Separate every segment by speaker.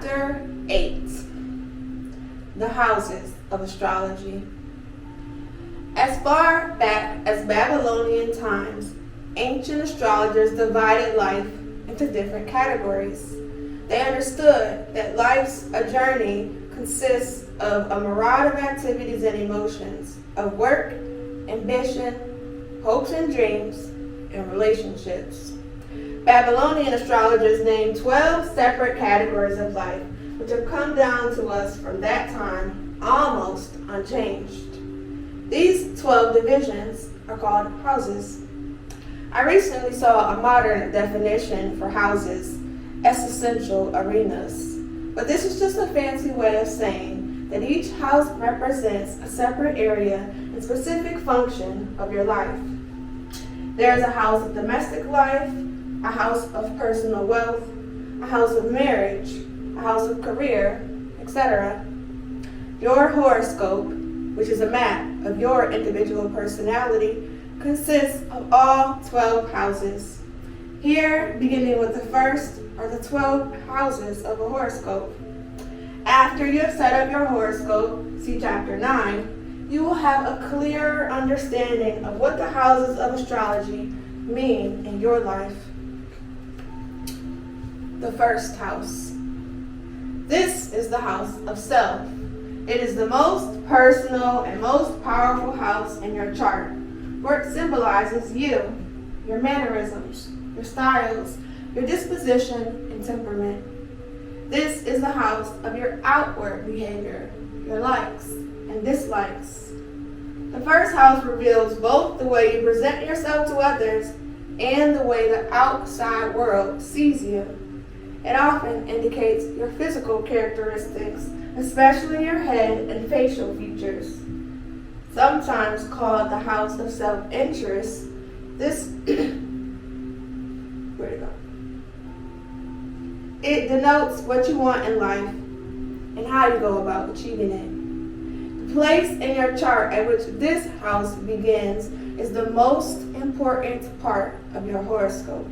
Speaker 1: Chapter 8. The Houses of Astrology. As far back as Babylonian times, ancient astrologers divided life into different categories. They understood that life's a journey consists of a myriad of activities and emotions, of work, ambition, hopes and dreams, and relationships. Babylonian astrologers named 12 separate categories of life, which have come down to us from that time almost unchanged. These 12 divisions are called houses. I recently saw a modern definition for houses: existential arenas. But this is just a fancy way of saying that each house represents a separate area and specific function of your life. There is a house of domestic life, a house of personal wealth, a house of marriage, a house of career, etc. Your horoscope, which is a map of your individual personality, consists of all 12 houses. Here, beginning with the first, are the 12 houses of a horoscope. After you have set up your horoscope, see Chapter 9, you will have a clearer understanding of what the houses of astrology mean in your life. The first house. This is the house of self. It is the most personal and most powerful house in your chart, for it symbolizes you, your mannerisms, your styles, your disposition and temperament. This is the house of your outward behavior, your likes and dislikes. The first house reveals both the way you present yourself to others and the way the outside world sees you. It often indicates your physical characteristics, especially your head and facial features. Sometimes called the house of self-interest, this it denotes what you want in life and how you go about achieving it. The place in your chart at which this house begins is the most important part of your horoscope,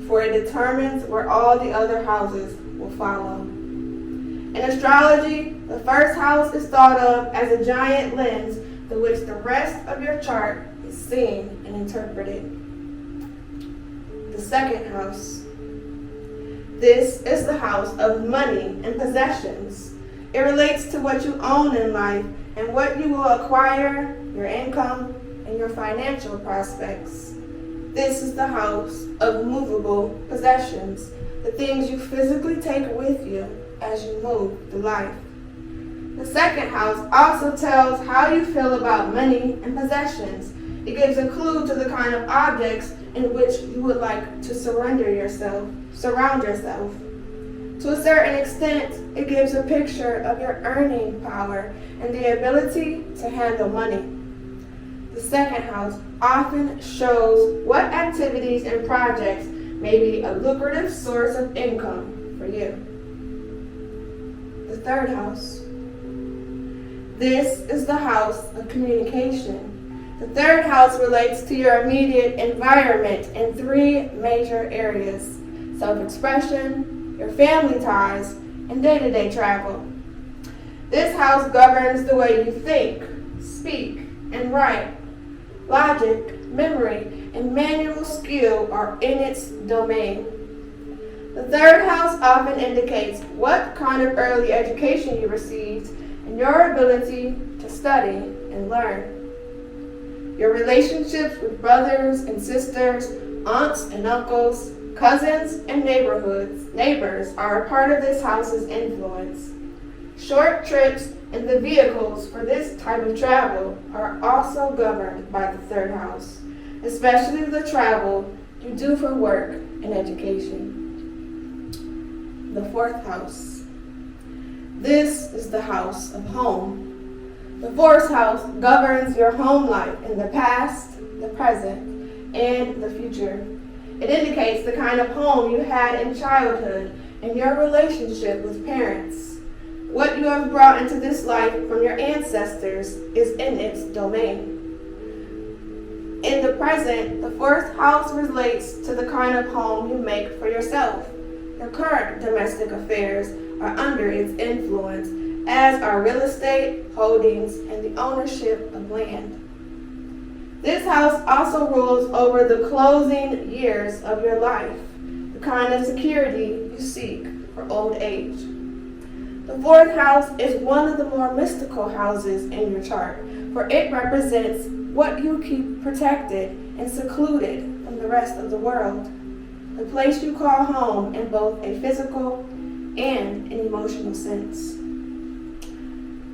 Speaker 1: for it determines where all the other houses will follow. In astrology, the first house is thought of as a giant lens through which the rest of your chart is seen and interpreted. The second house. This is the house of money and possessions. It relates to what you own in life and what you will acquire, your income, and your financial prospects. This is the house of movable possessions, the things you physically take with you as you move through life. The second house also tells how you feel about money and possessions. It gives a clue to the kind of objects in which you would like to surround yourself. To a certain extent, it gives a picture of your earning power and the ability to handle money. The second house often shows what activities and projects may be a lucrative source of income for you. The third house. This is the house of communication. The third house relates to your immediate environment in three major areas: self-expression, your family ties, and day-to-day travel. This house governs the way you think, speak, and write. Logic, memory, and manual skill are in its domain. The third house often indicates what kind of early education you received and your ability to study and learn. Your relationships with brothers and sisters, aunts and uncles, cousins, and neighbors are a part of this house's influence. Short trips and the vehicles for this type of travel are also governed by the third house, especially the travel you do for work and education. The fourth house. This is the house of home. The fourth house governs your home life in the past, the present, and the future. It indicates the kind of home you had in childhood and your relationship with parents. What you have brought into this life from your ancestors is in its domain. In the present, the fourth house relates to the kind of home you make for yourself, Your current domestic affairs are under its influence, as are real estate, holdings, and the ownership of land. This house also rules over the closing years of your life, the kind of security you seek for old age. The fourth house is one of the more mystical houses in your chart, for it represents what you keep protected and secluded from the rest of the world, the place you call home in both a physical and an emotional sense.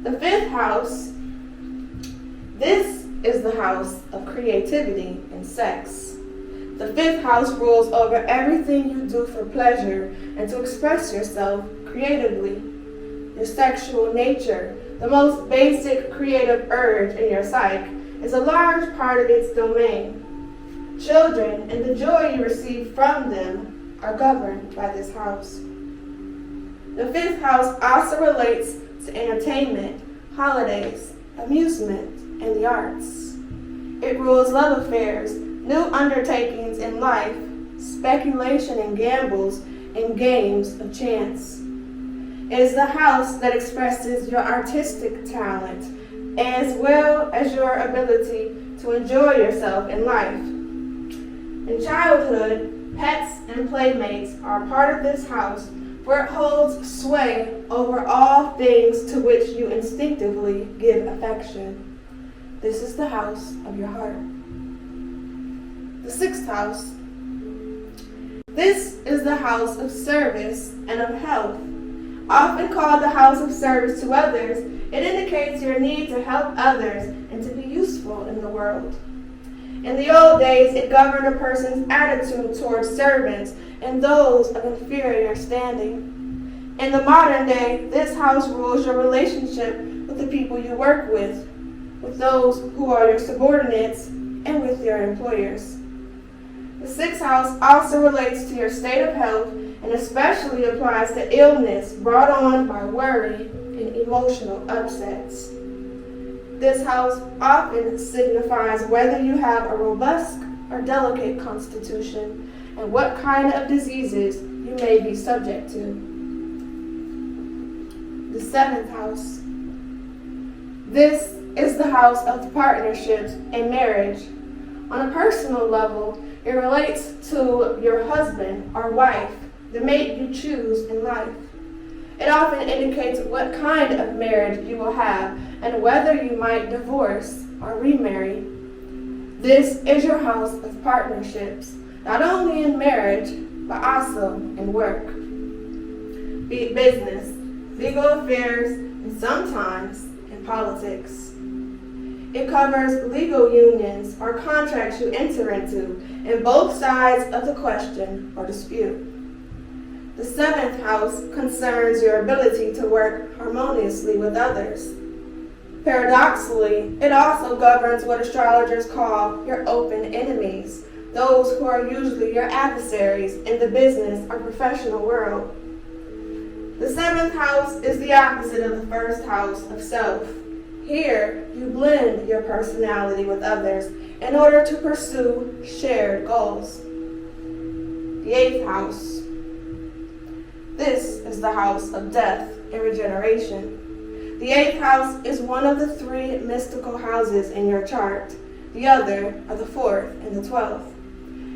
Speaker 1: The fifth house, this is the house of creativity and sex. The fifth house rules over everything you do for pleasure and to express yourself creatively. Your sexual nature, the most basic creative urge in your psyche, is a large part of its domain. Children and the joy you receive from them are governed by this house. The fifth house also relates to entertainment, holidays, amusement, and the arts. It rules love affairs, new undertakings in life, speculation and gambles, and games of chance. It is the house that expresses your artistic talent, as well as your ability to enjoy yourself in life. In childhood, pets and playmates are part of this house, where it holds sway over all things to which you instinctively give affection. This is the house of your heart. The sixth house. This is the house of service and of health. Often called the house of service to others, it indicates your need to help others and to be useful in the world. In the old days, it governed a person's attitude towards servants and those of inferior standing. In the modern day, this house rules your relationship with the people you work with those who are your subordinates, and with your employers. The sixth house also relates to your state of health and especially applies to illness brought on by worry and emotional upsets. This house often signifies whether you have a robust or delicate constitution and what kind of diseases you may be subject to. The seventh house. This is the house of partnerships and marriage. On a personal level, it relates to your husband or wife, the mate you choose in life. It often indicates what kind of marriage you will have and whether you might divorce or remarry. This is your house of partnerships, not only in marriage, but also in work, be it business, legal affairs, and sometimes in politics. It covers legal unions or contracts you enter into in both sides of the question or dispute. The seventh house concerns your ability to work harmoniously with others. Paradoxically, it also governs what astrologers call your open enemies, those who are usually your adversaries in the business or professional world. The seventh house is the opposite of the first house of self. Here, you blend your personality with others in order to pursue shared goals. The eighth house. This is the house of death and regeneration. The eighth house is one of the three mystical houses in your chart. The other are the fourth and the 12th,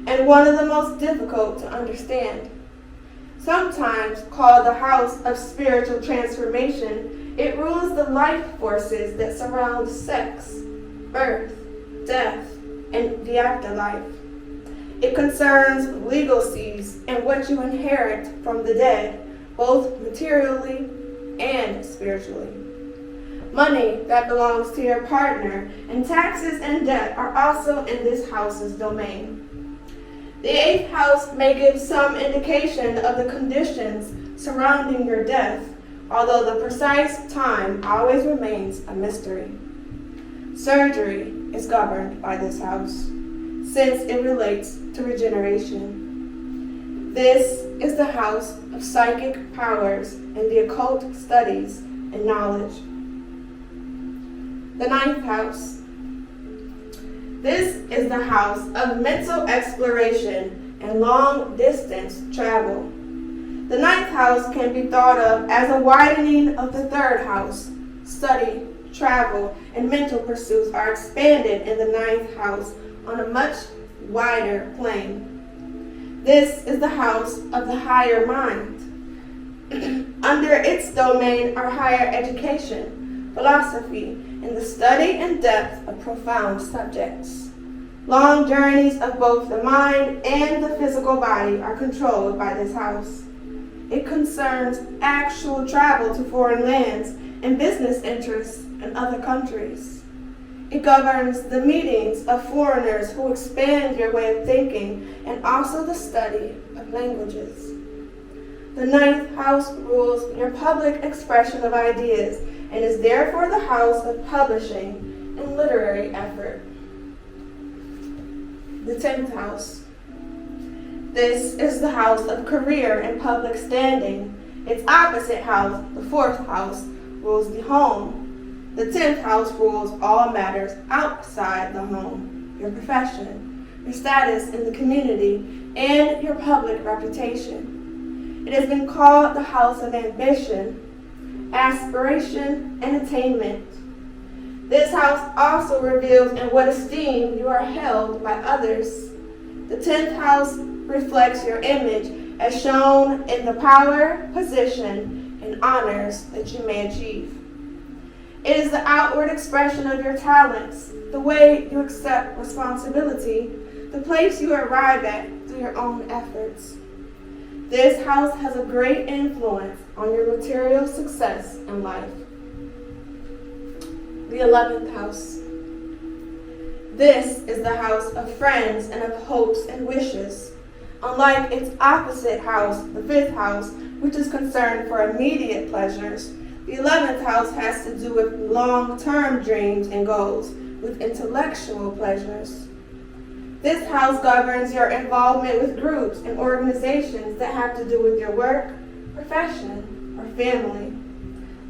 Speaker 1: and one of the most difficult to understand. Sometimes called the house of spiritual transformation, it rules the life forces that surround sex, birth, death, and the afterlife. It concerns legacies and what you inherit from the dead, both materially and spiritually. Money that belongs to your partner and taxes and debt are also in this house's domain. The eighth house may give some indication of the conditions surrounding your death, although the precise time always remains a mystery. Surgery is governed by this house, since it relates to regeneration. This is the house of psychic powers and the occult studies and knowledge. The ninth house. This is the house of mental exploration and long-distance travel. The ninth house can be thought of as a widening of the third house. Study, travel, and mental pursuits are expanded in the ninth house on a much wider plane. This is the house of the higher mind. Under its domain are higher education, philosophy, and the study and depth of profound subjects. Long journeys of both the mind and the physical body are controlled by this house. It concerns actual travel to foreign lands and business interests in other countries. It governs the meetings of foreigners who expand your way of thinking and also the study of languages. The ninth house rules your public expression of ideas and is therefore the house of publishing and literary effort. The 10th house. This is the house of career and public standing. Its opposite house, the 4th house, rules the home. The 10th house rules all matters outside the home, your profession, your status in the community, and your public reputation. It has been called the house of ambition, aspiration, and attainment. This house also reveals in what esteem you are held by others. The 10th house reflects your image as shown in the power, position, and honors that you may achieve. It is the outward expression of your talents, the way you accept responsibility, the place you arrive at through your own efforts. This house has a great influence on your material success in life. The 11th house. This is the house of friends and of hopes and wishes. Unlike its opposite house, the 5th house, which is concerned for immediate pleasures, the 11th house has to do with long-term dreams and goals, with intellectual pleasures. This house governs your involvement with groups and organizations that have to do with your work, profession, or family.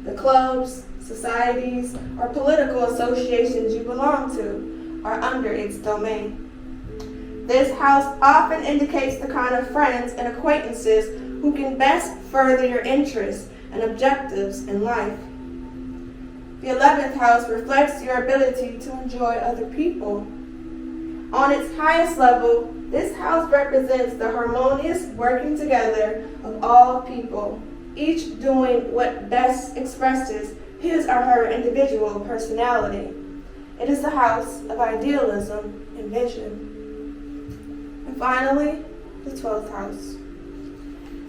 Speaker 1: The clubs, societies, or political associations you belong to are under its domain. This house often indicates the kind of friends and acquaintances who can best further your interests and objectives in life. The 11th house reflects your ability to enjoy other people. On its highest level, this house represents the harmonious working together of all people, each doing what best expresses his or her individual personality. It is the house of idealism and vision. And finally, the 12th house.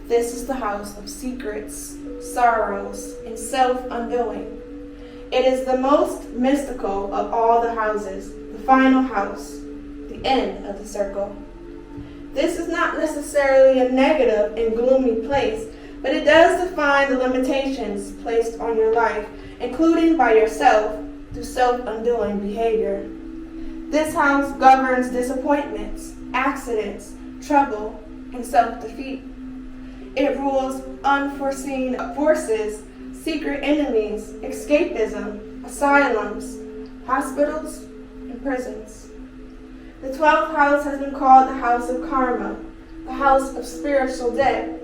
Speaker 1: This is the house of secrets, sorrows, and self-undoing. It is the most mystical of all the houses, the final house, the end of the circle. This is not necessarily a negative and gloomy place, but it does define the limitations placed on your life, including by yourself, through self-undoing behavior. This house governs disappointments, accidents, trouble, and self-defeat. It rules unforeseen forces, secret enemies, escapism, asylums, hospitals, and prisons. The 12th house has been called the house of karma, the house of spiritual debt,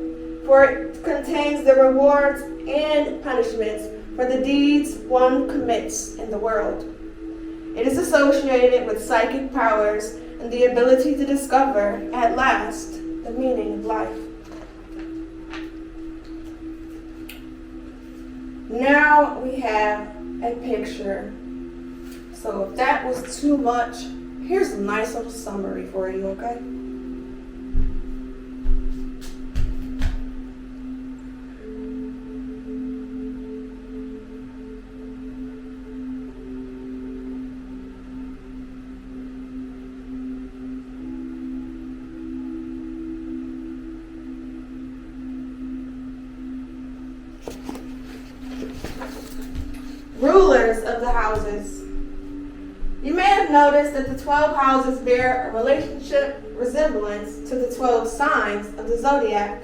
Speaker 1: for it contains the rewards and punishments for the deeds one commits in the world. It is associated with psychic powers and the ability to discover, at last, the meaning of life. Now we have a picture. So if that was too much, here's a nice little summary for you, okay? Rulers of the houses. You may have noticed that the 12 houses bear a relationship resemblance to the 12 signs of the zodiac.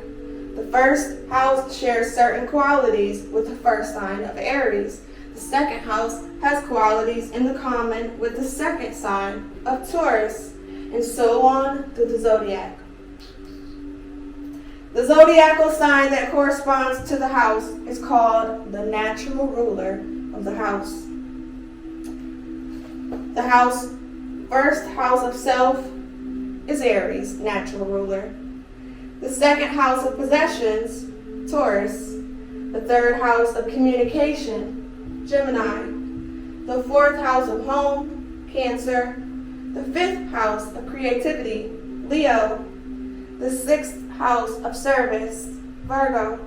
Speaker 1: The first house shares certain qualities with the first sign of Aries. The second house has qualities in the common with the second sign of Taurus, and so on through the zodiac. The zodiacal sign that corresponds to the house is called the natural ruler of the house. The first house of self is Aries, natural ruler. The second house of possessions, Taurus. The third house of communication, Gemini. The fourth house of home, Cancer. The fifth house of creativity, Leo. The sixth house of service, Virgo.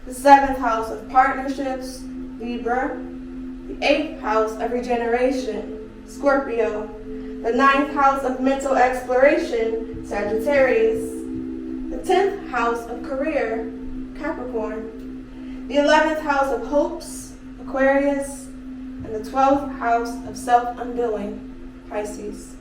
Speaker 1: The seventh house of partnerships, Libra. The eighth house of regeneration, Scorpio. The ninth house of mental exploration, Sagittarius. The 10th house of career, Capricorn. The 11th house of hopes, Aquarius. And the 12th house of self-undoing, Pisces.